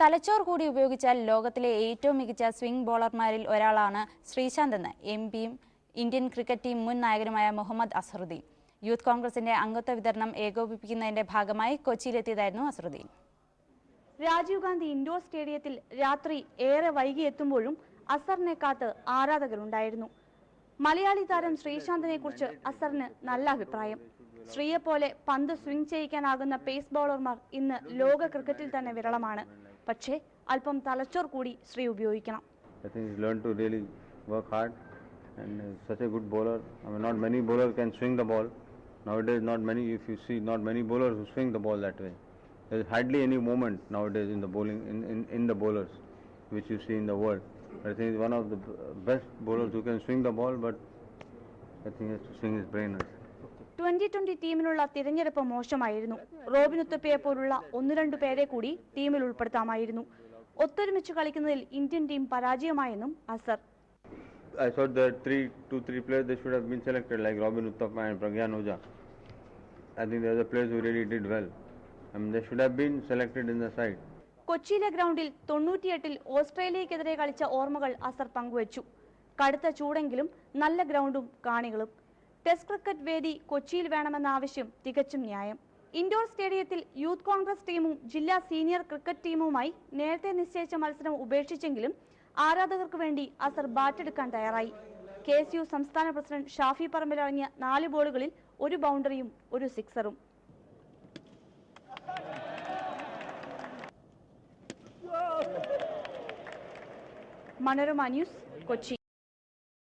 തലച്ചോർ കൂടി ഉപയോഗിച്ചാൽ ലോകത്തിലെ ഏറ്റവും മികച്ച സ്വിംഗ് ബോളർമാരിൽ ഒരാളാണ് ശ്രീശാന്ത് എന്ന് എംപിയും ഇന്ത്യൻ ക്രിക്കറ്റ് ടീം മുൻ നായകനുമായ മുഹമ്മദ് അസ്ഹറുദ്ദീൻ. യൂത്ത് കോൺഗ്രസിന്റെ അംഗത്വ വിതരണം ഏകോപിപ്പിക്കുന്നതിന്റെ ഭാഗമായി കൊച്ചിയിലെത്തിയതായിരുന്നു അസ്ഹറുദ്ദീൻ. രാജീവ് ഗാന്ധി ഇൻഡോർ സ്റ്റേഡിയത്തിൽ രാത്രി ഏറെ വൈകി എത്തുമ്പോഴും അസറിനെ കാത്ത് ആരാധകരുണ്ടായിരുന്നു. മലയാളി താരം ശ്രീശാന്തിനെ കുറിച്ച് അസറിന് നല്ല അഭിപ്രായം. ശ്രീയെപ്പോലെ പന്ത് സ്വിംഗ് ചെയ്യിക്കാനാകുന്ന പേസ് ബോളർമാർ ഇന്ന് ലോക ക്രിക്കറ്റിൽ തന്നെ വിരളമാണ്. പക്ഷേ അല്പം തലച്ചോർ കൂടി ശ്രീ ഉപയോഗിക്കണം. And such a good bowler. I mean, not many bowlers can swing the ball. Nowadays, not many bowlers who swing the ball that way. There is hardly any movement nowadays in the bowling, in the bowlers, which you see in the world. I think he's one of the best bowlers who can swing the ball, but I think he has to swing his brain also. 2020 ടീമിനുള്ള തിരഞ്ഞെടുപ്പ് മോശമായിരുന്നു. Robin ഉത്തപ്പയെ പോലുള്ള 1-2 പേരെ കൂടി ടീമിൽ ഉൾപ്പെടുത്താമായിരുന്നു. ഒത്തൊരുമിച്ച് കളിക്കുന്നതിൽ Indian team പരാജയമായെന്നും Azhar. I thought that 3 players they should have been selected, like Robin Uthappa and Pragyan Ojha. I think they are the players who really did well. I mean, they should have been selected in the side. കൊച്ചിയിലെ ഗ്രൗണ്ടിൽ 98-ൽ ഓസ്ട്രേലിയക്കെതിരെ കളിച്ച ഓർമ്മകൾ അസർ പങ്കുവച്ചു. കടുത്ത ചൂടെങ്കിലും നല്ല ഗ്രൗണ്ടും കാണികളും. Test cricket വേദി കൊച്ചിയിൽ വേണമെന്ന ആവശ്യം തികച്ചും ന്യായം. ഇൻഡോർ സ്റ്റേഡിയത്തിൽ യൂത്ത് കോൺഗ്രസ് ടീമും ജില്ലാ സീനിയർ ക്രിക്കറ്റ് ടീമുമായി നേരത്തെ നിശ്ചയിച്ച മത്സരം ഉപേക്ഷിച്ചെങ്കിലും ആരാധകർക്ക് വേണ്ടി അസർ ബാറ്റെടുക്കാൻ തയ്യാറായി. KSU സംസ്ഥാന പ്രസിഡന്റ് ഷാഫി പറമ്പിലിറങ്ങിയ 4 ബോളുകളിൽ 1 ബൗണ്ടറിയും 1 സിക്സറും. മനോരമ ന്യൂസ്, കൊച്ചി.